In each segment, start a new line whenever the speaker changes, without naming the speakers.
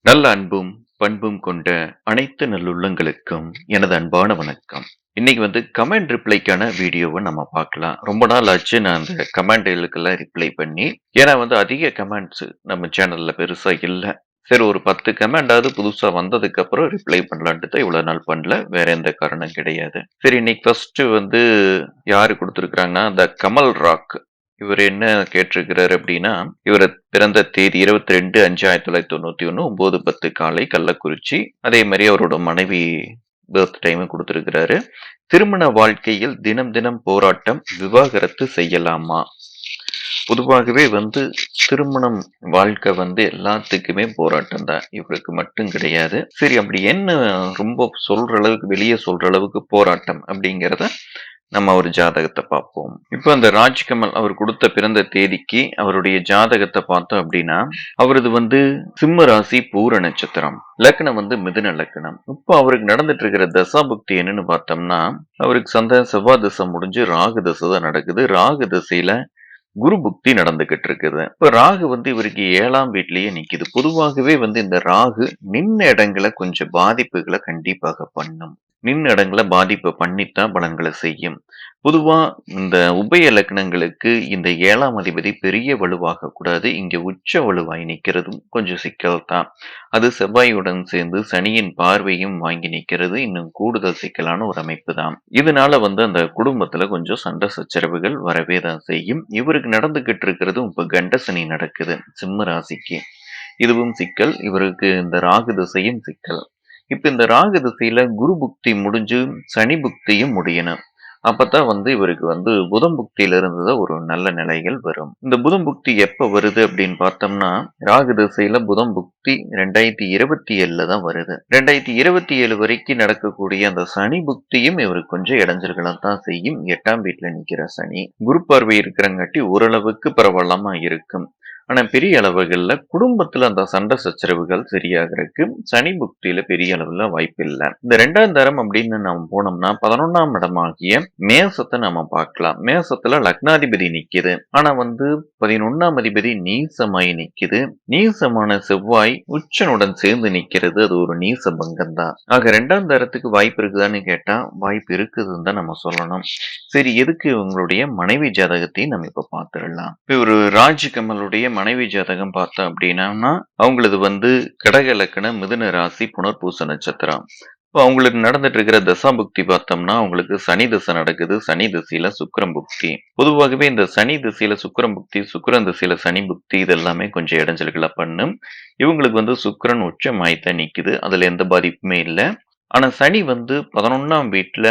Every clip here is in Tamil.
நல்ல அன்பும், பண்பும் கொண்ட அனைத்து நல்லுள்ளங்களுக்கும் எனது அன்பான வணக்கம். இன்னைக்கு கமெண்ட் ரிப்ளைக்கான வீடியோவ நம்ம பார்க்கலாம். ரொம்ப நாள் ஆச்சு நான் அந்த கமெண்ட்களுக்கெல்லாம் ரிப்ளை பண்ணி. ஏன்னா அதிக கமெண்ட்ஸ் நம்ம சேனல்ல பெருசா இல்ல. சரி ஒரு 10 கமெண்டாவது புதுசா வந்ததுக்கு அப்புறம் ரிப்ளை பண்ணலான்ட்டு தான் இவ்வளவு நாள் பண்ணல. வேற எந்த காரணம் கிடையாது. சரி இன்னைக்கு ஃபர்ஸ்ட் யாரு குடுத்திருக்காங்கன்னா, கமல் ராக். இவரு என்ன கேட்டிருக்கிறாரு அப்படின்னா, இவரு பிறந்த தேதி 22/5/1991 9:10 காலை கள்ளக்குறிச்சி. அதே மாரி அவரோட மனைவி பர்த் டைமும் குடுத்திருக்கிறாரு. திருமண வாழ்க்கையில் தினம் தினம் போராட்டம், விவாகரத்து செய்யலாமா? பொதுவாகவே திருமணம் வாழ்க்கை எல்லாத்துக்குமே போராட்டம் தான். இவருக்கு மட்டும் கிடையாது. சரி அப்படி என்ன ரொம்ப சொல்ற அளவுக்கு வெளிய சொல்ற அளவுக்கு போராட்டம் அப்படிங்கிறத நம்ம ஒரு ஜாதகத்தை பார்ப்போம். இப்ப அந்த ராஜ்கமல் அவர் கொடுத்த பிறந்த தேதிக்கு அவருடைய ஜாதகத்தை பார்த்தோம் அப்படின்னா, அவரது சிம்ம ராசி பூர நட்சத்திரம். லக்னம் மிதுன லக்னம். இப்போ அவருக்கு நடந்துட்டு இருக்கிற தசாபுக்தி என்னன்னு பார்த்தோம்னா, அவருக்கு செவ்வாய் தசை முடிஞ்சு ராகு தசை தான் நடக்குது. ராகு தசையில குரு புக்தி நடந்துகிட்டு இருக்குது. இப்ப ராகு இவருக்கு 7ஆம் வீட்லயே நிக்குது. பொதுவாகவே இந்த ராகு நின்ன இடங்களை கொஞ்சம் பாதிப்புகளை கண்டிப்பாக பண்ணும். நின்ன இடங்களை பாதிப்பை பண்ணித்தான் பலன்களை செய்யும். பொதுவா இந்த உபய லக்னங்களுக்கு இந்த 7ஆம் அதிபதி பெரிய வலுவாக கூடாது. இங்க உச்ச வலுவாய் நிக்கிறதும் கொஞ்சம் சிக்கல் தான். அது செவ்வாயுடன் சேர்ந்து சனியின் பார்வையும் வாங்கி நிக்கிறது இன்னும் கூடுதல் சிக்கலான ஒரு அமைப்பு தான். இதனால அந்த குடும்பத்துல கொஞ்சம் சண்டை சச்சரவுகள் வரவே தான் செய்யும். இவருக்கு நடந்துகிட்டு இருக்கிறதும் இப்ப கண்ட சனி நடக்குது சிம்ம ராசிக்கு. இதுவும் சிக்கல். இவருக்கு இந்த ராகு திசையும் சிக்கல். இப்ப இந்த ராகு திசையில குரு புக்தி முடிஞ்சு சனி புக்தியும் முடியணும். அப்பதான் இவருக்கு புதன் புக்தியில இருந்து ஒரு நல்ல நிலைகள் வரும். இந்த புதன் புக்தி எப்ப வருது அப்படின்னு பார்த்தோம்னா, ராகு திசையில புதன் புக்தி 2027 தான் வருது. 2027 வரைக்கும் நடக்கக்கூடிய அந்த சனி புக்தியும் இவருக்கு கொஞ்சம் இடைஞ்சல்களை தான் செய்யும். 8ஆம் வீட்டுல நிக்கிற சனி குரு பார்வை இருக்கிறங்காட்டி ஓரளவுக்கு பரவாயில்லாம இருக்கும். ஆனா பெரிய அளவுகள்ல குடும்பத்துல அந்த சண்டை சச்சரவுகள் சரியாகிறதுக்கு சனி புக்தியில பெரிய அளவுல வாய்ப்பு இல்லை. இந்த 2ஆம் தரம் அப்படின்னு நம்ம போனோம்னா 11ஆம் இடமாகிய மேசத்தை நம்ம பார்க்கலாம். மேசத்துல லக்னாதிபதி நிக்குது. ஆனா 11ஆம் அதிபதி நீசமாய் நிக்குது. நீசமான செவ்வாய் உச்சனுடன் சேர்ந்து நிக்கிறது. அது ஒரு நீச பங்கம் தான். ஆக 2ஆம் தரத்துக்கு வாய்ப்பு இருக்குதான்னு கேட்டா வாய்ப்பு இருக்குதுன்னு தான் நம்ம சொல்லணும். சரி எதுக்கு உங்களுடைய மனைவி ஜாதகத்தையும் நம்ம இப்ப பார்த்துடலாம். இப்ப ஒரு ராஜ்கமலுடைய மனைவி ஜாதகம் பார்த்தோம் அப்படின்னா, அவங்களது கடக லக்ன மிதுன ராசி புனர்பூச நட்சத்திரம். இப்போ அவங்களுக்கு நடந்துட்டு இருக்கிற தசாபுக்தி பார்த்தோம்னா, அவங்களுக்கு சனி திசை நடக்குது. சனி திசையில சுக்கிரம் புக்தி. பொதுவாகவே இந்த சனி திசையில சுக்கிரம் புக்தி, சுக்கிரன் திசையில சனி புக்தி இது எல்லாமே கொஞ்சம் இடைஞ்சல்களை பண்ணும். இவங்களுக்கு சுக்கிரன் உச்சமாய்த்தான் நிக்குது. அதுல எந்த பாதிப்புமே இல்லை. ஆனா சனி 11ஆம் வீட்டுல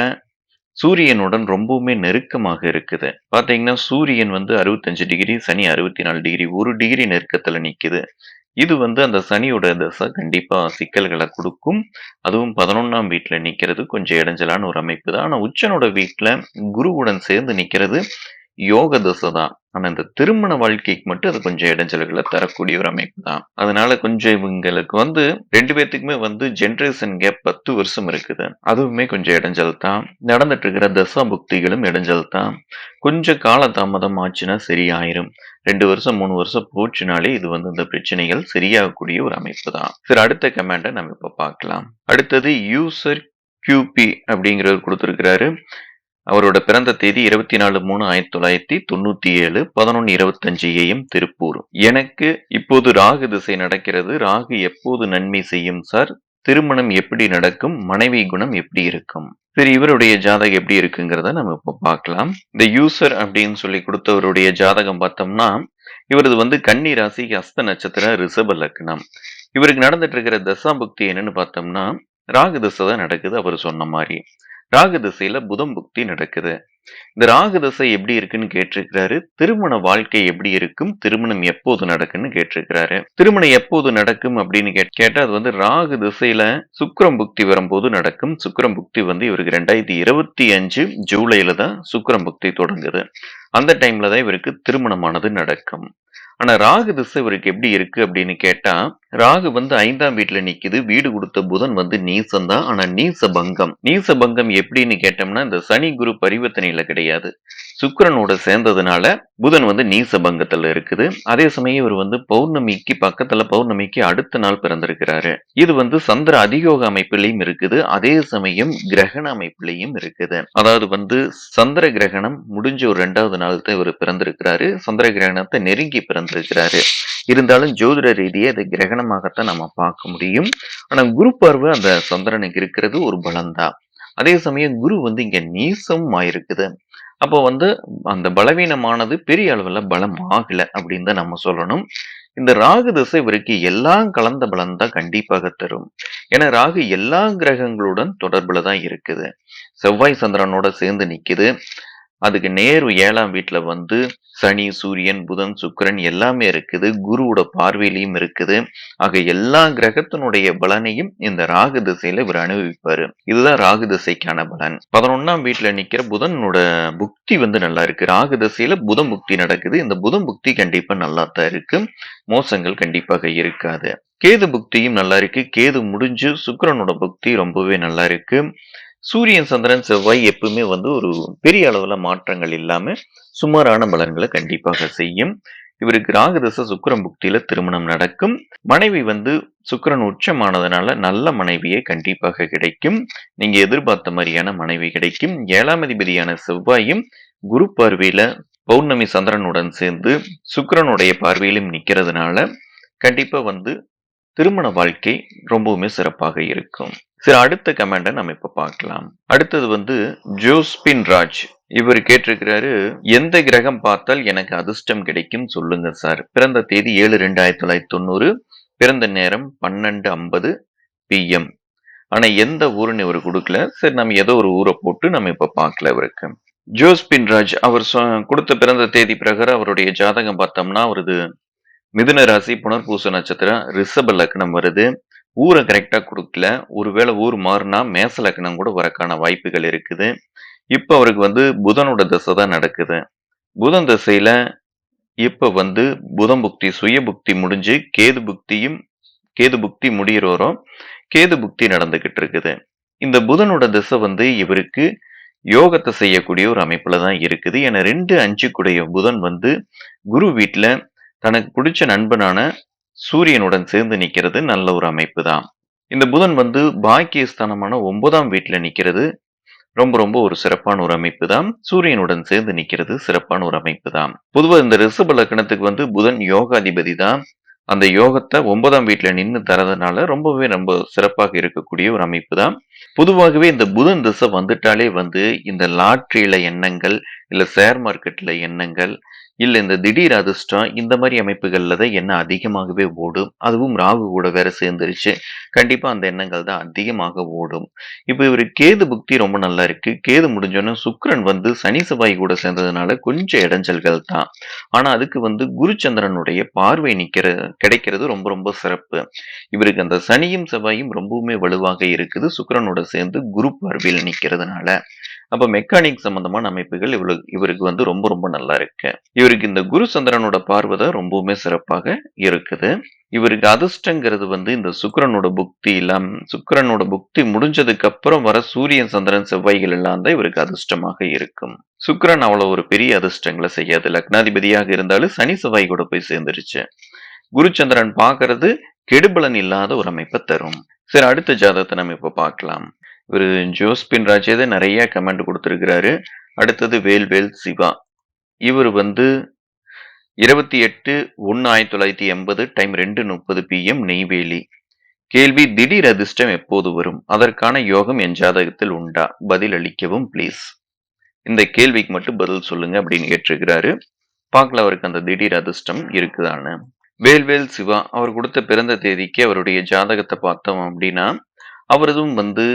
சூரியனுடன் ரொம்பவுமே நெருக்கமாக இருக்குது. பாத்தீங்கன்னா சூரியன் 65 டிகிரி, சனி 64 டிகிரி, 1 டிகிரி நெருக்கத்துல நிக்குது. இது அந்த சனியோட தசை கண்டிப்பா சிக்கல்களை கொடுக்கும். அதுவும் 11ஆம் வீட்டுல நிக்கிறது கொஞ்சம் இடைஞ்சலான ஒரு அமைப்பு தான். ஆனா உச்சனோட வீட்டுல குருவுடன் சேர்ந்து நிக்கிறது யோக தசை தான். ஆனா இந்த திருமண வாழ்க்கைக்கு மட்டும் அது கொஞ்சம் இடைஞ்சல்களை தரக்கூடிய ஒரு அமைப்பு தான். அதனால கொஞ்சம் இவங்களுக்கு 2 பேத்துக்குமே ஜெனரேஷன் கேப் 10 வருஷம் இருக்குது. அதுவுமே கொஞ்சம் இடைஞ்சல் தான். நடந்துட்டு இருக்கிற தசா புக்திகளும் இடைஞ்சல் தான். கொஞ்சம் கால தாமதம் ஆச்சுன்னா சரியாயிரும். 2 வருஷம் 3 வருஷம் போச்சுனாலே இது இந்த பிரச்சனைகள் சரியாகக்கூடிய ஒரு அமைப்பு தான். சரி அடுத்த கமெண்ட நம்ம இப்ப பார்க்கலாம். அடுத்தது யூசர் QP அப்படிங்கிறவர் கொடுத்திருக்கிறாரு. அவரோட பிறந்த தேதி 24/3/1997 11:25 AM திருப்பூர். எனக்கு இப்போது ராகு திசை நடக்கிறது. ராகு எப்போது நன்மை செய்யும் சார்? திருமணம் எப்படி நடக்கும்? மனைவி குணம் எப்படி இருக்கும்? சரி இவருடைய ஜாதகம் எப்படி இருக்குங்கிறத நம்ம இப்ப பார்க்கலாம். இந்த யூசர் அப்படின்னு சொல்லி கொடுத்தவருடைய ஜாதகம் பார்த்தோம்னா, இவரது கன்னி ராசி ஹஸ்த நட்சத்திர ரிஷப லக்னம். இவருக்கு நடந்துட்டு இருக்கிற தசாபுக்தி என்னன்னு பார்த்தோம்னா, ராகு திசை தான் நடக்குது அவர் சொன்ன மாதிரி. ராகு திசையில புதன் புக்தி நடக்குது. இந்த ராகு திசை எப்படி இருக்குன்னு கேட்டிருக்கிறாரு. திருமண வாழ்க்கை எப்படி இருக்கும்? திருமணம் எப்போது நடக்குன்னு கேட்டிருக்கிறாரு. திருமணம் எப்போது நடக்கும் அப்படின்னு கேட்டா அது ராகு திசையில சுக்கிரம் புக்தி வரும்போது நடக்கும். சுக்கிரம் புக்தி இவருக்கு 2025 ஜூலைல தான் சுக்கிரம் புக்தி தொடங்குது. அந்த டைம்ல தான் இவருக்கு திருமணமானது நடக்கும். ஆனா ராகு திசை இவருக்கு எப்படி இருக்கு அப்படின்னு கேட்டா, ராகு வந்து 5ஆம் வீட்ல நிக்குது. வீடு குடுத்த புதன் வந்து நீசம் தான். ஆனா நீச பங்கம். நீச பங்கம் எப்படின்னு கேட்டோம்னா, இந்த சனி, குரு பரிவர்த்தனையில கிடையாது. சுக்கிரனோட சேர்ந்ததுனால புதன் வந்து நீச பங்கத்துல இருக்குது. அதே சமயம் இவர் வந்து பௌர்ணமிக்கு பக்கத்துல பௌர்ணமிக்கு அடுத்த நாள் பிறந்திருக்கிறாரு. இது வந்து சந்திர அதியோக அமைப்பிலையும் இருக்குது. அதே சமயம் கிரகண அமைப்பிலையும் இருக்குது. அதாவது வந்து சந்திர கிரகணம் முடிஞ்ச ஒரு 2வது நாள் தான் இவர் பிறந்திருக்கிறாரு. சந்திர கிரகணத்தை நெருங்கி பிறந்திருக்கிறாரு. இருந்தாலும் ஜோதிட ரீதியா இதை கிரகணமாகத்தான் நம்ம பார்க்க முடியும். ஆனா குரு பார்வை அந்த சந்திரனுக்கு இருக்கிறது ஒரு பலம்தான். அதே சமயம் குரு வந்து இங்க நீசம் ஆயிருக்குது. அப்போ வந்து அந்த பலவீனமானது பெரிய அளவுல பலம் ஆகல அப்படின்னு தான் நம்ம சொல்லணும். இந்த ராகு திசை இவருக்கு எல்லாம் கலந்த பலம் தான் கண்டிப்பாக தரும். ஏன்னா ராகு எல்லா கிரகங்களுடன் தொடர்புல தான் இருக்குது. செவ்வாய் சந்திரனோட சேர்ந்து நிக்குது. அதுக்கு நேர் 7ஆம் வீட்ல வந்து சனி, சூரியன், புதன், சுக்கிரன் எல்லாமே இருக்குது. குருவோட பார்வையிலையும் இருக்குது. ஆக எல்லா கிரகத்தினுடைய பலனையும் இந்த ராகு திசையில இவர் அனுபவிப்பாரு. இதுதான் ராகு திசைக்கான பலன். 11ஆம் வீட்ல நிக்கிற புதனோட புக்தி வந்து நல்லா இருக்கு. ராகு திசையில புதன் புக்தி நடக்குது. இந்த புதன் புக்தி கண்டிப்பா நல்லா தான் இருக்கு. மோசங்கள் கண்டிப்பாக இருக்காது. கேது புக்தியும் நல்லா இருக்கு. கேது முடிஞ்சு சுக்கிரனோட புக்தி ரொம்பவே நல்லா இருக்கு. சூரியன், சந்திரன், செவ்வாய் எப்பவுமே வந்து ஒரு பெரிய அளவுல மாற்றங்கள் இல்லாம சுமாரான பலன்களை கண்டிப்பாக செய்யும். இவருக்கு ராகு தசை சுக்கிரன் புக்தியில திருமணம் நடக்கும். மனைவி வந்து சுக்கிரன் உச்சமானதுனால நல்ல மனைவியே கண்டிப்பாக கிடைக்கும். நீங்க எதிர்பார்த்த மாதிரியான மனைவி கிடைக்கும். 7ஆம் அதிபதியான செவ்வாயும் குரு பார்வையில பௌர்ணமி சந்திரனுடன் சேர்ந்து சுக்கிரனுடைய பார்வையிலும் நிக்கிறதுனால கண்டிப்பா வந்து திருமண வாழ்க்கை ரொம்பவுமே சிறப்பாக இருக்கும். சரி, அடுத்த கமெண்ட நம்ம இப்ப பார்க்கலாம். அடுத்தது வந்து ஜோஸ்பின் ராஜ். இவர் கேட்டிருக்கிறாரு, எந்த கிரகம் பார்த்தால் எனக்கு அதிர்ஷ்டம் கிடைக்கும் சொல்லுங்க சார். பிறந்த தேதி 7/2/1990, பிறந்த நேரம் 12:50 PM. ஆனா எந்த ஊருன்னு இவர் கொடுக்கல. சரி, நம்ம ஏதோ ஒரு ஊரை போட்டு நம்ம இப்ப பார்க்கல இவருக்கு. ஜோஸ்பின் ராஜ் அவர் கொடுத்த பிறந்த தேதி பிரகாரம் அவருடைய ஜாதகம் பார்த்தோம்னா அவரது மிதுன ராசி, புனர்பூச நட்சத்திரம், ரிஷப லக்னம் வருது. ஊரை கரெக்டா குடுக்கல. ஒருவேளை ஊர் மாறுனா மேச லக்னம் கூட வரக்கான வாய்ப்புகள் இருக்குது. இப்ப அவருக்கு வந்து புதனோட திசை தான் நடக்குது. புதன் திசையில இப்ப வந்து புதன் புக்தி, சுய புக்தி முடிஞ்சு கேது புக்தி முடியிற வரும். கேது புக்தி நடந்துகிட்டு இருக்குது. இந்த புதனோட திசை வந்து இவருக்கு யோகத்தை செய்யக்கூடிய ஒரு அமைப்புல தான் இருக்குது. ஏன்னா 2, 5 கூடிய புதன் வந்து குரு வீட்ல தனக்கு பிடிச்ச நண்பனான சூரியனுடன் சேர்ந்து நிக்கிறது நல்ல ஒரு அமைப்பு தான். இந்த புதன் வந்து பாக்கியஸ்தானமான 9ஆம் வீட்ல நிக்கிறது ரொம்ப ரொம்ப ஒரு சிறப்பான ஒரு அமைப்பு தான். சூரியனுடன் சேர்ந்து நிக்கிறது சிறப்பான ஒரு அமைப்பு தான். பொதுவா இந்த ரிஷப லக்னத்துக்கு வந்து புதன் யோகாதிபதி தான். அந்த யோகத்தை 9ஆம் வீட்ல நின்னு தரதுனால ரொம்பவே ரொம்ப சிறப்பாக இருக்கக்கூடிய ஒரு அமைப்பு தான். பொதுவாகவே இந்த புதன் திசை வந்துட்டாலே வந்து இந்த லாட்டரியில எண்ணங்கள், இல்ல ஷேர் மார்க்கெட்ல எண்ணங்கள், இல்ல இந்த திடீர் அதிர்ஷ்டம் இந்த மாதிரி அமைப்புகள்ல தான் எண்ணம் அதிகமாகவே ஓடும். அதுவும் ராகு கூட வேற சேர்ந்துருச்சு. கண்டிப்பா அந்த எண்ணங்கள் தான் அதிகமாக ஓடும். இப்ப இவரு கேது புக்தி ரொம்ப நல்லா இருக்கு. கேது முடிஞ்சோன்னா சுக்கிரன் வந்து சனி செவ்வாய் கூட சேர்ந்ததுனால கொஞ்சம் இடைஞ்சல்கள் தான். ஆனா அதுக்கு வந்து குருச்சந்திரனுடைய பார்வை கிடைக்கிறது ரொம்ப ரொம்ப சிறப்பு. இவருக்கு அந்த சனியும் செவ்வாயும் ரொம்பவுமே வலுவாக இருக்குது. சுக்கிரனோட சேர்ந்து குரு பார்வையில் நிக்கிறதுனால. அப்ப மெக்கானிக் சம்பந்தமான அமைப்புகள் இவருக்கு வந்து ரொம்ப ரொம்ப நல்லா இருக்கு. இவருக்கு இந்த குரு சந்திரனோட பார்வை தான் ரொம்பவுமே சிறப்பாக இருக்குது. இவருக்கு அதிர்ஷ்டங்கிறது வந்து இந்த சுக்கிரனோட புக்தி முடிஞ்சதுக்கு அப்புறம் வர சூரியன், சந்திரன், செவ்வாய்கள் எல்லாம் தான் இவருக்கு அதிர்ஷ்டமாக இருக்கும். சுக்கிரன் அவ்வளவு ஒரு பெரிய அதிர்ஷ்டங்களை செய்யாது. லக்னாதிபதியாக இருந்தாலும் சனி செவ்வாய் கூட போய் சேர்ந்துருச்சு. குருச்சந்திரன் பார்க்கிறது கெடுபலன் இல்லாத ஒரு அமைப்பை தரும். சரி, அடுத்த ஜாதகத்தை நம்ம இப்ப பார்க்கலாம். இவரு ஜோஸ்பின் ராஜே நிறைய கமெண்ட் கொடுத்திருக்கிறாரு. அடுத்தது வேல்வேல் சிவா. இவர் வந்து 28/1/1980 டைம் 2:30 PM நெய்வேலி. கேள்வி, திடீர் அதிர்ஷ்டம் எப்போது வரும்? அதற்கான யோகம் என் ஜாதகத்தில் உண்டா? பதில் அளிக்கவும் ப்ளீஸ். இந்த கேள்விக்கு மட்டும் பதில் சொல்லுங்க அப்படின்னு கேட்டிருக்கிறாரு. பார்க்கல அவருக்கு அந்த திடீர் அதிர்ஷ்டம் இருக்குதான்னு. வேல்வேல் சிவா அவர் கொடுத்த பிறந்த தேதிக்கு அவருடைய ஜாதகத்தை பார்த்தோம் அப்படின்னா அவரதும் வந்து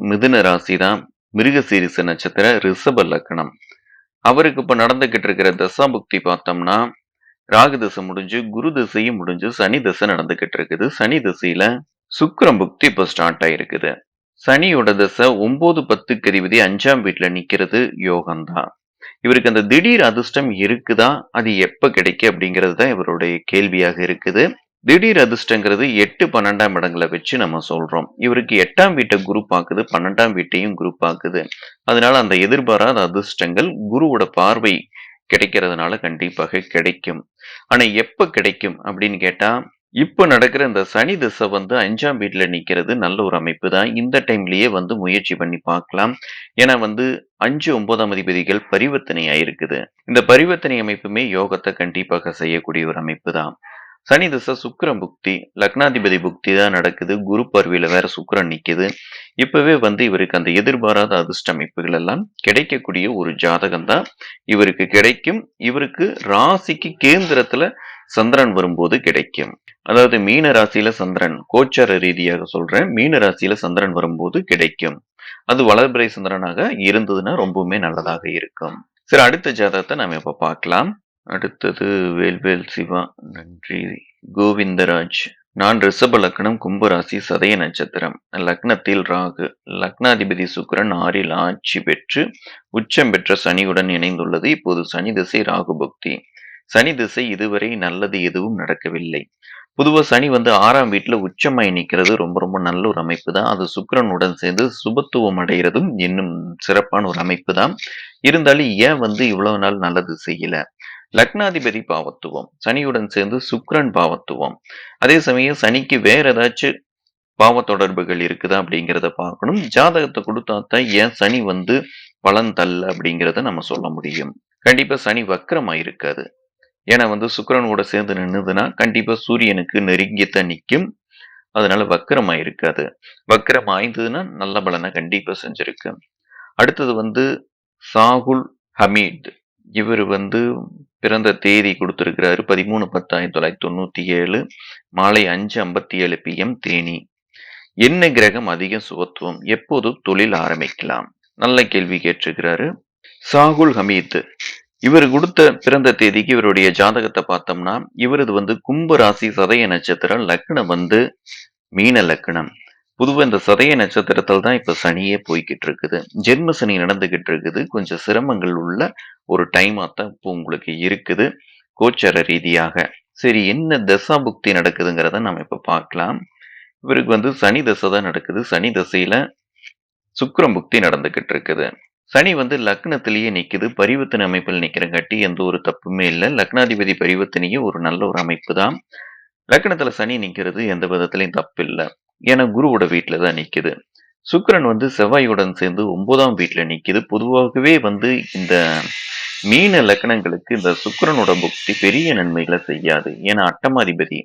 மிதுன ராசி தான். மிருகசீரிச நட்சத்திர ரிஷப லக்னம். அவருக்கு இப்ப நடந்துகிட்டு இருக்கிற தசாபுக்தி பார்த்தோம்னா ராகு திசை முடிஞ்சு குரு திசையும் முடிஞ்சு சனி திசை நடந்துகிட்டு இருக்குது. சனி திசையில சுக்கிரன் புக்தி இப்ப ஸ்டார்ட் ஆயிருக்குது. சனியோட திசை 9/10 அதிபதி 5ஆம் வீட்டுல நிக்கிறது யோகம்தான். இவருக்கு அந்த திடீர் அதிர்ஷ்டம் இருக்குதா? அது எப்ப கிடைக்கும் அப்படிங்கிறது தான் இவருடைய கேள்வியாக இருக்குது. திடீர் அதிர்ஷ்டங்கிறது 8, 12ஆம் இடங்கள வச்சு நம்ம சொல்றோம். இவருக்கு 8ஆம் வீட்ட குரு பாக்குது, 12ஆம் வீட்டையும் குரு பாக்குது. அதனால அந்த எதிர்பாராத அதிர்ஷ்டங்கள் குருவோட பார்வை கிடைக்கிறதுனால கண்டிப்பாக கிடைக்கும். ஆனா எப்ப கிடைக்கும் அப்படின்னு கேட்டா, இப்ப நடக்கிற இந்த சனி திசை வந்து 5ஆம் வீட்ல நிக்கிறது நல்ல ஒரு அமைப்பு தான். இந்த டைம்லயே வந்து முயற்சி பண்ணி பார்க்கலாம். ஏன்னா வந்து 5, 9ஆம் அதிபதிகள் பரிவர்த்தனை ஆயிருக்குது. இந்த பரிவர்த்தனை அமைப்புமே யோகத்த கண்டிப்பாக செய்யக்கூடிய ஒரு அமைப்பு தான். சனி திசை சுக்கிரன் புக்தி, லக்னாதிபதி புக்தி தான் நடக்குது. குரு பார்வையில வேற சுக்கிரன் நிக்குது. இப்பவே வந்து இவருக்கு அந்த எதிர்பாராத அதிர்ஷ்ட அமைப்புகள் எல்லாம் கிடைக்கக்கூடிய ஒரு ஜாதகம் தான் இவருக்கு கிடைக்கும். இவருக்கு ராசிக்கு கேந்திரத்துல சந்திரன் வரும்போது கிடைக்கும். அதாவது மீன ராசியில சந்திரன், கோச்சார ரீதியாக சொல்றேன். மீன ராசியில சந்திரன் வரும்போது கிடைக்கும். அது வளர்பிறை சந்திரனாக இருந்ததுன்னா ரொம்பவுமே நல்லதாக இருக்கும். சரி, அடுத்த ஜாதகத்தை நாம இப்ப பார்க்கலாம். அடுத்தது வேல்வேல் சிவா, நன்றி. கோவிந்தராஜ். நான் ரிஷப லக்னம், கும்பராசி, சதய நட்சத்திரம். லக்னத்தில் ராகு, லக்னாதிபதி சுக்கிரன் 6ல் ஆட்சி பெற்று உச்சம் பெற்ற சனியுடன் இணைந்துள்ளது. இப்போது சனி திசை, ராகு புக்தி. சனி திசை இதுவரை நல்லது எதுவும் நடக்கவில்லை. பொதுவா சனி வந்து 6ஆம் வீட்டுல உச்சமாய் நிக்கிறது ரொம்ப ரொம்ப நல்ல ஒரு அமைப்பு தான். அது சுக்கிரனுடன் சேர்ந்து சுபத்துவம் அடைகிறதும் இன்னும் சிறப்பான ஒரு அமைப்பு தான். இருந்தாலும் ஏன் வந்து இவ்வளவு நாள் நல்லது செய்யல? லக்னாதிபதி பாவத்துவம், சனியுடன் சேர்ந்து சுக்கிரன் பாவத்துவம். அதே சமயம் சனிக்கு வேற ஏதாச்சும் பாவ தொடர்புகள் இருக்குதா அப்படிங்கிறத பார்க்கணும். ஜாதகத்தை கொடுத்தாத்தான் ஏன் சனி வந்து பலன் தள்ள அப்படிங்கிறத நம்ம சொல்ல முடியும். கண்டிப்பா சனி வக்கரமா இருக்காது. ஏன்னா வந்து சுக்கிரனோட சேர்ந்து நின்னுதுன்னா கண்டிப்பா சூரியனுக்கு நெருங்கித்தான் நிக்கும். அதனால வக்கரமா இருக்காது. வக்கரம் ஆய்ந்ததுன்னா நல்ல பலனை கண்டிப்பா செஞ்சிருக்கு. அடுத்தது வந்து சாகுல் ஹமீத். இவர் வந்து பிறந்த தேதி கொடுத்திருக்கிறாரு 13/10/1997 மாலை 5:57 PM தேனி. என்ன கிரகம் அதிக சுபத்துவம்? எப்போது தொழில் ஆரம்பிக்கலாம்? நல்ல கேள்வி கேட்டிருக்கிறாரு சாகுல் ஹமீத். இவர் கொடுத்த பிறந்த தேதிக்கு இவருடைய ஜாதகத்தை பார்த்தோம்னா, இவரது வந்து கும்ப ராசி, சதய நட்சத்திரம், லக்னம் வந்து மீன லக்னம். பொதுவா இந்த சதய நட்சத்திரத்தில் தான் இப்ப சனியே போய்கிட்டு இருக்குது. ஜென்ம சனி நடந்துகிட்டு இருக்குது. கொஞ்சம் சிரமங்கள் உள்ள ஒரு டைமா தான் இப்போ உங்களுக்கு இருக்குது கோச்சார ரீதியாக. சரி, என்ன தசா புக்தி நடக்குதுங்கிறத நம்ம இப்ப பார்க்கலாம். இவருக்கு வந்து சனி தசை தான் நடக்குது. சனி தசையில சுக்கிரன் புக்தி நடந்துகிட்டு இருக்குது. சனி வந்து லக்னத்திலேயே நிக்குது. பரிவர்த்தனை அமைப்பில் நிக்கிறங்காட்டி எந்த ஒரு தப்புமே இல்லை. லக்னாதிபதி பரிவர்த்தனையும் ஒரு நல்ல ஒரு அமைப்பு தான். லக்னத்துல சனி நிக்கிறது எந்த விதத்திலையும் தப்பு இல்லை. ஏன்னா குருவோட வீட்டுல தான் நிக்குது. சுக்கிரன் வந்து செவ்வாயுடன் சேர்ந்து 9ஆம் வீட்டுல நிக்குது. பொதுவாகவே வந்து இந்த மீன லக்னங்களுக்கு இந்த சுக்கிரனோட புக்தி பெரிய நன்மைகளை செய்யாது. ஏன்னா அட்டமாதிபதி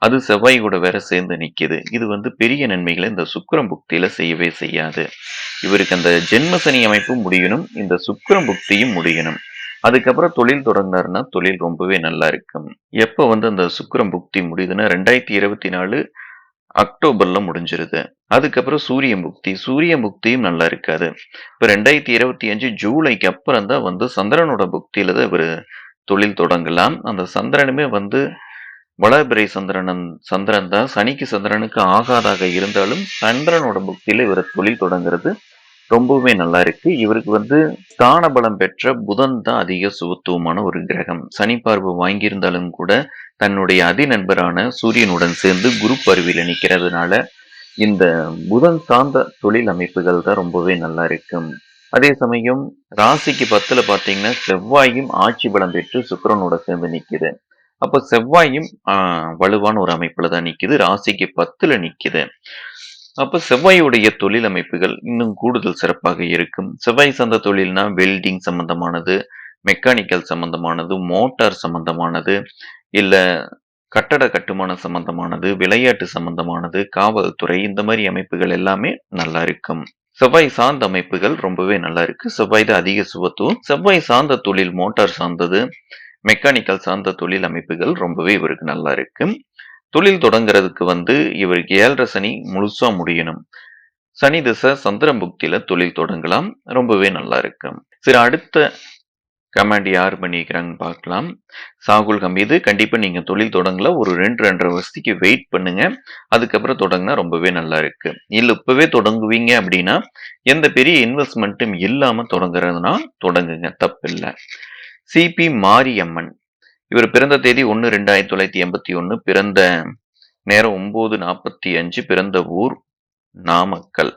அது செவ்வாய் கூட வேற சேர்ந்து நிக்குது. இது வந்து பெரிய நன்மைகளை இந்த சுக்கிரன் புக்தியில செய்யவே செய்யாது. இவருக்கு அந்த ஜென்ம சனி அமைப்பும் முடியணும், இந்த சுக்கிரன் புக்தியும் முடியணும். அதுக்கப்புறம் தொழில் தொடங்கினாருன்னா தொழில் ரொம்பவே நல்லா இருக்கும். எப்ப வந்து அந்த சுக்கிரன் புக்தி முடியுதுன்னா 2024 அக்டோபர்ல முடிஞ்சிருது. அதுக்கப்புறம் சூரியன் புக்தி. சூரியன் புக்தியும் நல்லா இருக்காது. இப்ப 2025 ஜூலைக்கு அப்புறம் தான் வந்து சந்திரனோட புக்தியில தான் இவரு தொழில் தொடங்கலாம். அந்த சந்திரனுமே வந்து வளர்பிறை சந்திரன் தான். சனிக்கு சந்திரனுக்கு ஆகாதாக இருந்தாலும் சந்திரனோட புக்தியில இவர் தொழில் தொடங்குறது ரொம்பவுமே நல்லா இருக்கு. இவருக்கு வந்து ஸ்தான பலம் பெற்ற புதன் தான் அதிக சுபத்துவமான ஒரு கிரகம். சனி பார்வை வாங்கியிருந்தாலும் கூட தன்னுடைய அதி நண்பரான சூரியனுடன் சேர்ந்து குரு பார்வையில நிக்கிறதுனால இந்த புதன் சார்ந்த தொழில் அமைப்புகள் தான் ரொம்பவே நல்லா இருக்கும். அதே சமயம் ராசிக்கு 10ல பாத்தீங்கன்னா செவ்வாயும் ஆட்சி பலம் பெற்று சுக்கிரனோட சேர்ந்து நிக்குது. அப்ப செவ்வாயும் வலுவான ஒரு அமைப்புல தான் நிக்குது. ராசிக்கு 10ல நிக்குது. அப்ப செவ்வாயுடைய தொழில் அமைப்புகள் இன்னும் கூடுதல் சிறப்பாக இருக்கும். செவ்வாய் சார்ந்த தொழில்னா வெல்டிங் சம்பந்தமானது, மெக்கானிக்கல் சம்பந்தமானது, மோட்டார் சம்பந்தமானது, இல்ல கட்டட கட்டுமான சம்பந்தமானது, விளையாட்டு சம்பந்தமானது, காவல்துறை, இந்த மாதிரி அமைப்புகள் எல்லாமே நல்லா இருக்கும். செவ்வாய் சார்ந்த அமைப்புகள் ரொம்பவே நல்லா இருக்கு. செவ்வாய் தான் அதிக சுபத்துவம். செவ்வாய் சார்ந்த தொழில் மோட்டார் சார்ந்தது, மெக்கானிக்கல் சார்ந்த தொழில் அமைப்புகள் ரொம்பவே இவருக்கு நல்லா இருக்கு. தொழில் தொடங்குறதுக்கு வந்து இவருக்கு 7.5 சனி முழுசா முடியணும். சனி திசை சந்திரன் புக்தியில தொழில் தொடங்கலாம். ரொம்பவே நல்லா இருக்கும். சரி, அடுத்த கமாண்ட் யார் பண்ணிக்கிறாங்கன்னு பார்க்கலாம். சாகுல் ஹமீது. கண்டிப்பா நீங்க தொழில் தொடங்கல. ஒரு 2-2.5 வருஷத்துக்கு வெயிட் பண்ணுங்க. அதுக்கப்புறம் தொடங்கினா ரொம்பவே நல்லா இருக்கு. இல்ல இப்பவே தொடங்குவீங்க அப்படின்னா எந்த பெரிய இன்வெஸ்ட்மெண்ட்டும் இல்லாம தொடங்குறதுனா தொடங்குங்க, தப்பு இல்லை. சிபி மாரியம்மன். இவர் பிறந்த தேதி 1/2/1981, பிறந்த நேரம் 9:45, பிறந்த ஊர் நாமக்கல்.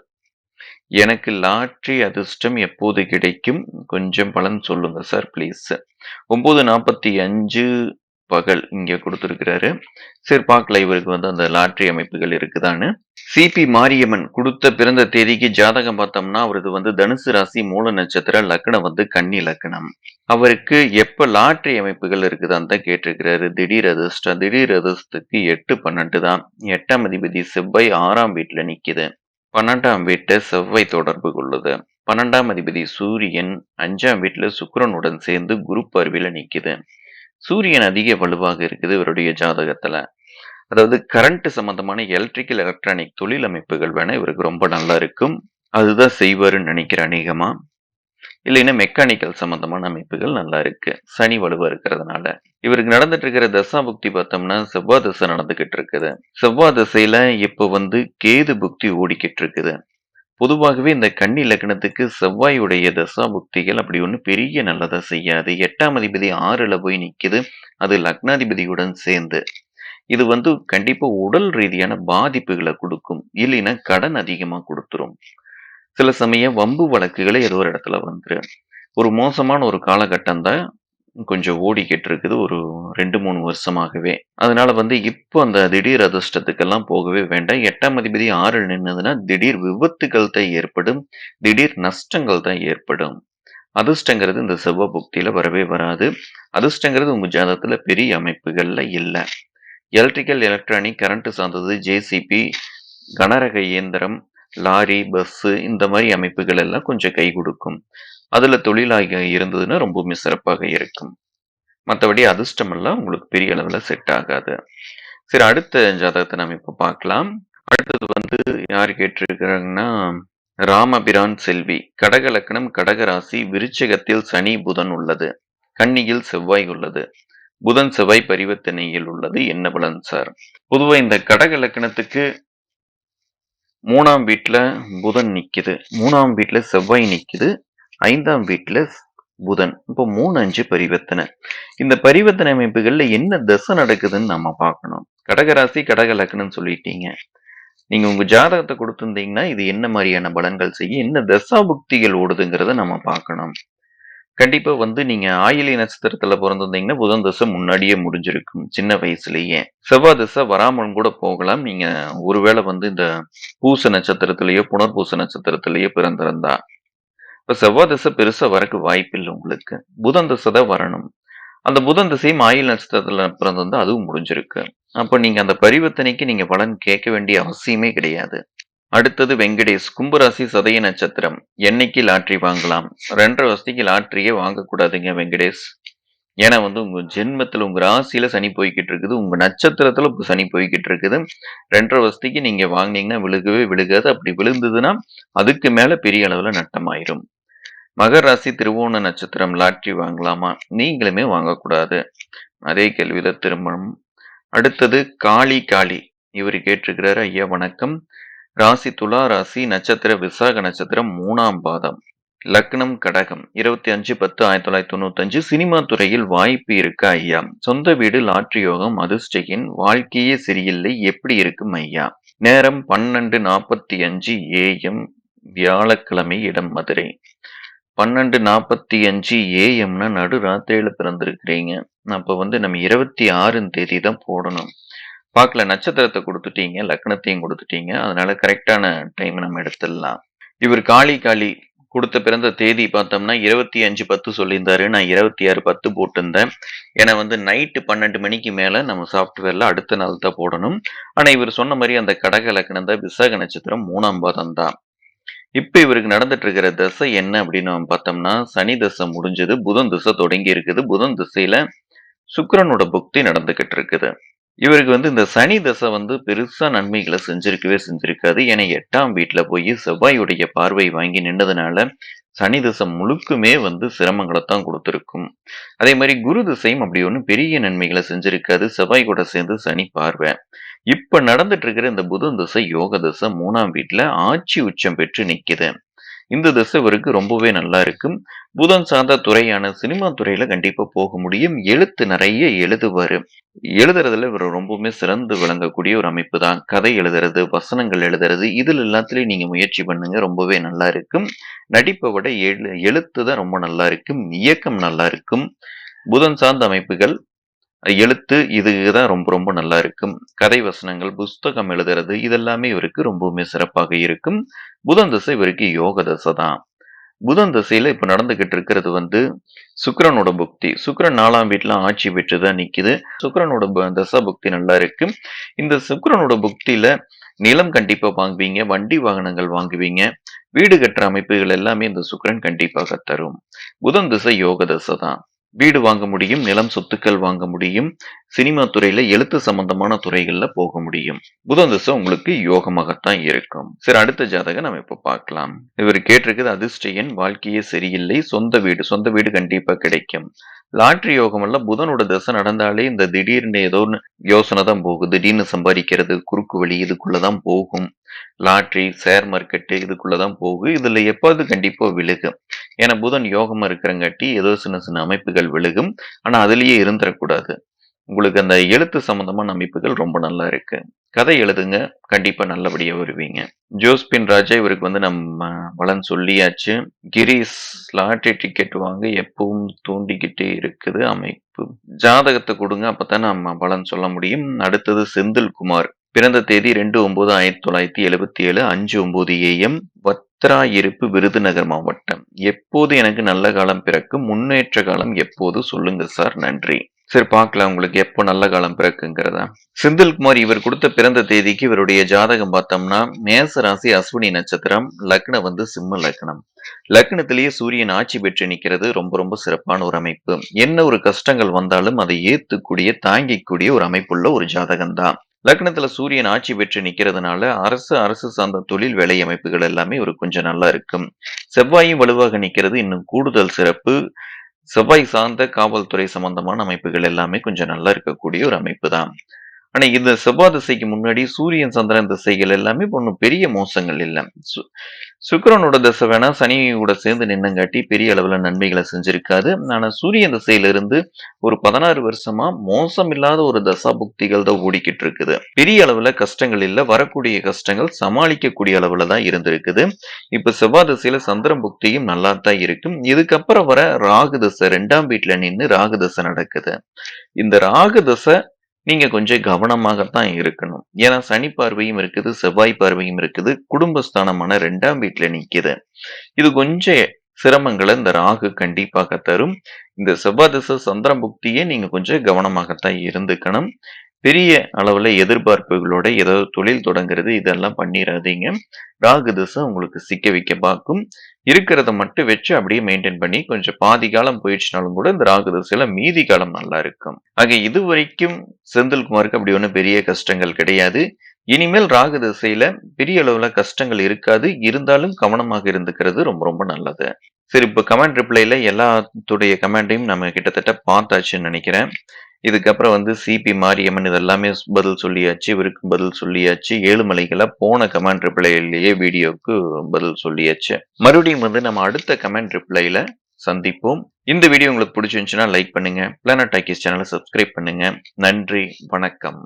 எனக்கு லாட்டரி அதிர்ஷ்டம் எப்போது கிடைக்கும்? கொஞ்சம் பலன் சொல்லுங்க சார் ப்ளீஸ். 9:45 பகல் இங்க குடுத்திருக்கிறாரு. சரி பார்க்கலாம் இவருக்கு வந்து அந்த லாட்டரி அமைப்புகள் இருக்குதான்னு. சிபி மாரியம்மன் குடுத்த பிறந்த தேதிக்கு ஜாதகம் பார்த்தோம்னா, அவரது வந்து தனுசு ராசி, மூல நட்சத்திரம், லக்னம் வந்து கன்னி லக்னம். அவருக்கு எப்ப லாட்டரி அமைப்புகள் இருக்குதான்னு தான் கேட்டிருக்கிறாரு. திடீர் அதிர்ஷ்டம். திடீர் அதிர்ஷ்டத்துக்கு 8, 12 தான். 8ஆம் அதிபதி செவ்வாய் 6ஆம் வீட்ல நிக்குது. 12ஆம் வீட்டை செவ்வாய் தொடர்பு கொள்ளுது. 12ஆம் அதிபதி சூரியன் 5ஆம் வீட்ல சுக்கிரனுடன் சேர்ந்து குரு பார்வையில நிக்குது. சூரியன் அதிக வலுவாக இருக்குது இவருடைய ஜாதகத்துல. அதாவது கரண்ட் சம்பந்தமான எலக்ட்ரிக்கல், எலக்ட்ரானிக் தொழில் அமைப்புகள் வேணா இவருக்கு ரொம்ப நல்லா இருக்கும். அதுதான் செய்வாருன்னு நினைக்கிறேன் அநேகமா. இல்லைன்னா மெக்கானிக்கல் சம்பந்தமான அமைப்புகள் நல்லா இருக்கு. சனி வலுவா இருக்கிறதுனால. இவருக்கு நடந்துட்டு இருக்கிற தசா புக்தி பார்த்தோம்னா செவ்வாய் தசை நடந்துகிட்டு இருக்குது. செவ்வாய் தசையில இப்ப வந்து கேது புக்தி ஓடிக்கிட்டு இருக்குது. பொதுவாகவே இந்த கன்னி லக்னத்துக்கு செவ்வாயுடைய தசா புக்திகள் அப்படி ஒன்றும் பெரிய நல்லதா செய்யாது. 8ஆம் அதிபதி 6ல போய் நிக்குது. அது லக்னாதிபதியுடன் சேர்ந்து. இது வந்து கண்டிப்பா உடல் ரீதியான பாதிப்புகளை கொடுக்கும். இல்லைன்னா கடன் அதிகமா கொடுத்துரும். சில சமயம் வம்பு வழக்குகளே ஏதோ ஒரு இடத்துல வந்துரும். ஒரு மோசமான ஒரு காலகட்டம் தான் கொஞ்சம் ஓடிக்கிட்டு இருக்குது. ஒரு 2, 3 வருஷமாகவே. அதனால வந்து இப்போ அந்த திடீர் அதிர்ஷ்டத்துக்கெல்லாம் போகவே வேண்டாம். 8ஆம் அதிபதி 6ல் நின்னதுன்னா திடீர் விபத்துகள் தான் ஏற்படும். திடீர் நஷ்டங்கள் தான் ஏற்படும். அதிர்ஷ்டங்கிறது இந்த செவ்வாய் புக்தியில வரவே வராது. அதிர்ஷ்டங்கிறது உங்க ஜாதகத்துல பெரிய அமைப்புகள்ல இல்ல. எலக்ட்ரிக்கல், எலக்ட்ரானிக், கரண்ட் சார்ந்தது, ஜேசிபி, கனரக இயந்திரம், லாரி, பஸ் இந்த மாதிரி அமைப்புகள் எல்லாம் கொஞ்சம் கை கொடுக்கும். அதுல தொழிலாக இருந்ததுன்னா ரொம்பவுமே சிறப்பாக இருக்கும். மற்றபடி அதிர்ஷ்டம் எல்லாம் உங்களுக்கு பெரிய அளவுல செட் ஆகாது. சரி, அடுத்த ஜாதகத்தை நம்ம இப்ப பார்க்கலாம். அடுத்தது வந்து யாரு கேட்டிருக்கிறாங்கன்னா ராமபிரான் செல்வி. கடக லக்னம், கடக ராசி, விருச்சிகத்தில் சனி புதன் உள்ளது. கன்னியில் செவ்வாய் உள்ளது. புதன் செவ்வாய் பரிவர்த்தனையில் உள்ளது. என்ன பலன் சார்? பொதுவா இந்த கடக லக்னத்துக்கு 3ஆம் வீட்ல புதன் நிக்குது. 3ஆம் வீட்ல செவ்வாய் நிக்குது. 5ஆம் வீட்ல புதன். இப்போ 3, 5 பரிவர்த்தனை. இந்த பரிவர்த்தனை அமைப்புகள்ல என்ன தசை நடக்குதுன்னு நம்ம பார்க்கணும். கடகராசி, கடக லக்னம் சொல்லிட்டீங்க. நீங்க உங்க ஜாதகத்தை கொடுத்திருந்தீங்கன்னா இது என்ன மாதிரியான பலன்கள் செய்யும், என்ன தசா புக்திகள் ஓடுதுங்கிறத நம்ம பார்க்கணும். கண்டிப்பா வந்து நீங்க ஆயிலி நட்சத்திரத்துல பிறந்திருந்தீங்கன்னா புதன் தசை முன்னாடியே முடிஞ்சிருக்கும் சின்ன வயசுலயே. செவ்வாய் தசை வராமலும் கூட போகலாம். நீங்க ஒருவேளை வந்து இந்த பூச நட்சத்திரத்திலேயோ புனர்பூச நட்சத்திரத்திலேயோ பிறந்திருந்தா. இப்ப செவ்வாய் தசை பெருசா வரக்கு வாய்ப்பில்லை உங்களுக்கு. புதன் தசை தான் வரணும். அந்த புதன் திசையும் ஆயில் நட்சத்திரத்துல பிறந்திருந்தா அதுவும் முடிஞ்சிருக்கு. அப்ப நீங்க அந்த பரிவர்த்தனைக்கு நீங்க பலன் கேட்க வேண்டிய அவசியமே கிடையாது. அடுத்தது வெங்கடேஷ். கும்பராசி, சதய நட்சத்திரம். என்னைக்கு லாட்டரி வாங்கலாம்? 2.5 வருஷத்துக்கு லாட்டரியே வாங்கக்கூடாதுங்க வெங்கடேஷ். ஏன்னா வந்து உங்க ஜென்மத்துல உங்க ராசியில சனி போய்கிட்டு இருக்குது. உங்க நட்சத்திரத்துல இப்ப சனி போய்கிட்டு இருக்குது. 2.5 வருஷத்துக்கு நீங்க வாங்கினீங்கன்னா விழுகவே விழுகாது. அப்படி விழுந்ததுன்னா அதுக்கு மேல பெரிய அளவுல நட்டமாயிரும். மகர ராசி, திருவோண நட்சத்திரம். லாட்டரி வாங்கலாமா? நீங்களுமே வாங்கக்கூடாது. அதே கேள்விதான் திரும்பணும். அடுத்தது காளி. இவர் கேட்டிருக்கிறாரு, ஐயா வணக்கம். ராசி துலா ராசி, நட்சத்திர விசாக நட்சத்திரம், 3ஆம் பாதம், லக்னம் கடகம், 25/10/1995. சினிமா துறையில் வாய்ப்பு இருக்கா ஐயா? சொந்த வீடு, லாட்டரி யோகம், அதிர்ஷ்டகின், வாழ்க்கையே சரியில்லை, எப்படி இருக்கும் ஐயா? நேரம் 12:45 AM, வியாழக்கிழமை, இடம் மதுரை. 12:45 AM நடு ராத்திரியில பிறந்திருக்கிறீங்க. அப்ப வந்து நம்ம 26ஆம் தேதி தான் போடணும். பார்க்கல, நட்சத்திரத்தை கொடுத்துட்டீங்க, லக்னத்தையும் கொடுத்துட்டீங்க. அதனால கரெக்டான டைம் நம்ம எடுத்துடலாம். இவர் காளி கொடுத்த பிறந்த தேதி பார்த்தோம்னா 25/10 சொல்லியிருந்தாரு. நான் 26/10 போட்டிருந்தேன். ஏன்னா வந்து நைட்டு 12 மணிக்கு மேல நம்ம சாஃப்ட்வேர்ல அடுத்த நாள் தான் போடணும். ஆனா இவர் சொன்ன மாதிரி அந்த கடக லக்னம் தான், விசாக நட்சத்திரம், 3ஆம் பாதம் தான். இப்ப இவருக்கு நடந்துட்டு இருக்கிற தசை என்ன அப்படின்னு நம்ம பார்த்தோம்னா, சனி தசை முடிஞ்சது, புதன் தசை தொடங்கி இருக்குது. புதன் திசையில சுக்கிரனோட புக்தி நடந்துகிட்டு இருக்குது. இவருக்கு வந்து இந்த சனி தசை வந்து பெருசா நன்மைகளை செஞ்சிருக்காது. ஏன்னா 8ஆம் வீட்டுல போய் செவ்வாயுடைய பார்வை வாங்கி நின்னதுனால சனி தசை முழுக்குமே வந்து சிரமங்களைத்தான் கொடுத்திருக்கும். அதே மாதிரி குரு திசையும் அப்படி ஒன்றும் பெரிய நன்மைகளை செஞ்சிருக்காது. செவ்வாய் கூட சேர்ந்து சனி பார்வை. இப்ப நடந்துட்டு இருக்கிற இந்த புதன் திசை யோக திசை 3ஆம் வீட்டுல ஆட்சி உச்சம் பெற்று நிக்குது. இந்த திசை இவருக்கு ரொம்பவே நல்லா இருக்கும். புதன் சார்ந்த துறையான சினிமா துறையில கண்டிப்பா போக முடியும். எழுத்து நிறைய எழுதுவாரு. எழுதுறதுல இவர் ரொம்பவுமே சிறந்து விளங்கக்கூடிய ஒரு அமைப்பு தான். கதை எழுதுறது, வசனங்கள் எழுதுறது, இதில எல்லாத்துலயும் நீங்க முயற்சி பண்ணுங்க. ரொம்பவே நல்லா இருக்கும். நடிப்ப விட எழுத்து தான் ரொம்ப நல்லா இருக்கும். இயக்கம் நல்லா இருக்கும். புதன் சார்ந்த அமைப்புகள், எழுத்து இதுதான் ரொம்ப ரொம்ப நல்லா இருக்கும். கதை வசனங்கள், புஸ்தகம் எழுதுறது இதெல்லாமே இவருக்கு ரொம்பவுமே சிறப்பாக இருக்கும். புதன் திசை இவருக்கு யோக திசை தான். புதன் திசையில இப்ப நடந்துகிட்டு இருக்கிறது வந்து சுக்கிரனோட புக்தி. சுக்கிரன் 4ஆம் வீட்ல ஆட்சி பெற்று தான் நிக்குது. சுக்கிரனோட தசா புக்தி நல்லா இருக்கு. இந்த சுக்கிரனோட புக்தியில நிலம் கண்டிப்பா வாங்குவீங்க, வண்டி வாகனங்கள் வாங்குவீங்க, வீடு கட்டுற அமைப்புகள் எல்லாமே இந்த சுக்கிரன் கண்டிப்பாக தரும். புதன் திசை யோக திசை தான். வீடு வாங்க முடியும், நிலம் சொத்துக்கள் வாங்க முடியும், சினிமா துறையில எழுத்து சம்பந்தமான துறைகள்ல போக முடியும். புதன் திசை உங்களுக்கு யோகமாகத்தான் இருக்கும். சரி, அடுத்த ஜாதகம் நம்ம இப்ப பார்க்கலாம். இவர் கேட்டிருக்குது அதிர்ஷ்ட எண் வாழ்க்கையே சரியில்லை, சொந்த வீடு கண்டிப்பா கிடைக்கும். லாட்டரி யோகம் எல்லாம் புதனோட தசை நடந்தாலே இந்த திடீர்னு ஏதோ ஒன்று யோசனை தான் போகும். திடீர்னு சம்பாதிக்கிறது, குறுக்கு வழி இதுக்குள்ளதான் போகும். லாட்டரி, ஷேர் மார்க்கெட்டு இதுக்குள்ளதான் போகும். இதுல எப்பாவது கண்டிப்பா விழுகும். ஏன்னா புதன் யோகமா இருக்கிறங்காட்டி ஏதோ சின்ன சின்ன அமைப்புகள் விழுகும். ஆனா அதுலயே இருந்துடக்கூடாது. உங்களுக்கு அந்த எழுத்து சம்பந்தமான அமைப்புகள் ரொம்ப நல்லா இருக்கு. கதை எழுதுங்க, கண்டிப்பா நல்லபடியா வருவீங்க. ஜோஸ்பின் ராஜா இவருக்கு வந்து நம்ம பலன் சொல்லியாச்சு. கிரீஸ் லாட்டரி டிக்கெட் வாங்க எப்பவும் தூண்டிக்கிட்டே இருக்குது அமைப்பு. ஜாதகத்தை கொடுங்க, அப்பதான் நம்ம பலன் சொல்ல முடியும். அடுத்தது செந்தில்குமார். பிறந்த தேதி 2/9/1977 5:09 AM. வத்திராயிருப்பு விருதுநகர் மாவட்டம். எப்போது எனக்கு நல்ல காலம் பிறக்கும், முன்னேற்ற காலம் எப்போது சொல்லுங்க சார், நன்றி. சரி, பார்க்கலாம் உங்களுக்கு எப்போ நல்ல காலம் பிறக்குங்கிறத. செந்தில்குமார் இவர் கொடுத்த பிறந்த தேதிக்கு இவருடைய ஜாதகம் பார்த்தோம்னா மேச ராசி, அஸ்வினி நட்சத்திரம், லக்னம் வந்து சிம்ம லக்னம். லக்னத்திலேயே சூரியன் ஆட்சி பெற்று நிக்கிறது ரொம்ப ரொம்ப சிறப்பான ஒரு அமைப்பு. என்ன ஒரு கஷ்டங்கள் வந்தாலும் அதை ஏத்துக்கூடிய தாங்கிக்கூடிய ஒரு அமைப்புள்ள ஒரு ஜாதகம் தான். லக்னத்துல சூரியன் ஆட்சி பெற்று நிக்கிறதுனால அரசு சார்ந்த தொழில் வேலை அமைப்புகள் எல்லாமே ஒரு கொஞ்சம் நல்லா இருக்கும். செவ்வாயும் வலுவாக நிக்கிறது இன்னும் கூடுதல் சிறப்பு. செவ்வாய் சார்ந்த காவல்துறை சம்பந்தமான அமைப்புகள் எல்லாமே கொஞ்சம் நல்லா இருக்கக்கூடிய ஒரு அமைப்பு தான். ஆனா இந்த செவ்வாய் திசைக்கு முன்னாடி சூரியன் சந்திரன் திசைகள் எல்லாமே ஒன்றும் பெரிய மோசங்கள் இல்லை. சுக்கிரனோட திசை வேணா சனியோட சேர்ந்து நின்னங்காட்டி பெரிய அளவுல நன்மைகளை செஞ்சிருக்காது. ஆனா சூரியன் திசையில இருந்து ஒரு 16 வருஷமா மோசம் இல்லாத ஒரு தசா புக்திகள் தான் ஓடிக்கிட்டு இருக்குது. பெரிய அளவுல கஷ்டங்கள் இல்ல, வரக்கூடிய கஷ்டங்கள் சமாளிக்கக்கூடிய அளவுல தான் இருந்திருக்குது. இப்ப செவ்வாய் திசையில சந்திரன் புக்தியும் நல்லா தான் இருக்கும். இதுக்கப்புறம் வர ராகு திசை 2ஆம் வீட்டுல நின்று ராகு திசை நடக்குது. இந்த ராகு திசை நீங்க கொஞ்சம் கவனமாகத்தான் இருக்கணும். ஏன்னா சனி பார்வையும் இருக்குது, செவ்வாய் பார்வையும் இருக்குது, குடும்பஸ்தானமான 2ஆம் வீட்டுல நிக்குது. இது கொஞ்சம் சிரமங்களை இந்த ராகு கண்டிப்பாக தரும். இந்த செவ்வாய் திசை சந்திரன் புக்தியே நீங்க கொஞ்சம் கவனமாகத்தான் இருந்துக்கணும். பெரிய அளவுல எதிர்பார்ப்புகளோட ஏதாவது தொழில் தொடங்குறது இதெல்லாம் பண்ணிடாதீங்க. ராகு திசை உங்களுக்கு சிக்க வைக்க பார்க்கும். இருக்கிறத மட்டும் வச்சு அப்படியே மெயின்டைன் பண்ணி கொஞ்சம் பாதி காலம் போயிடுச்சுனாலும் கூட இந்த ராகு திசையில மீதி காலம் நல்லா இருக்கும். ஆக இதுவரைக்கும் செந்தில்குமாருக்கு அப்படி ஒன்றும் பெரிய கஷ்டங்கள் கிடையாது. இனிமேல் ராகு திசையில பெரிய அளவுல கஷ்டங்கள் இருக்காது. இருந்தாலும் கவனமாக இருந்துக்கிறது ரொம்ப ரொம்ப நல்லது. சரி, இப்ப கமெண்ட் ரிப்ளைல எல்லாத்துடைய கமெண்டையும் நம்ம கிட்டத்தட்ட பார்த்தாச்சுன்னு நினைக்கிறேன். இதுக்கப்புறம் வந்து சிபி மாரியம்மன் இதெல்லாமே பதில் சொல்லியாச்சு. இவருக்கும் பதில் சொல்லியாச்சு. ஏழுமலைகள போன கமெண்ட் ரிப்ளைலயே வீடியோவுக்கு பதில் சொல்லியாச்சு. மறுபடியும் வந்து நம்ம அடுத்த கமெண்ட் ரிப்ளைல சந்திப்போம். இந்த வீடியோ உங்களுக்கு பிடிச்சிருந்துச்சுன்னா லைக் பண்ணுங்க. பிளானட் டாக்கீஸ் சேனலை சப்ஸ்கிரைப் பண்ணுங்க. நன்றி, வணக்கம்.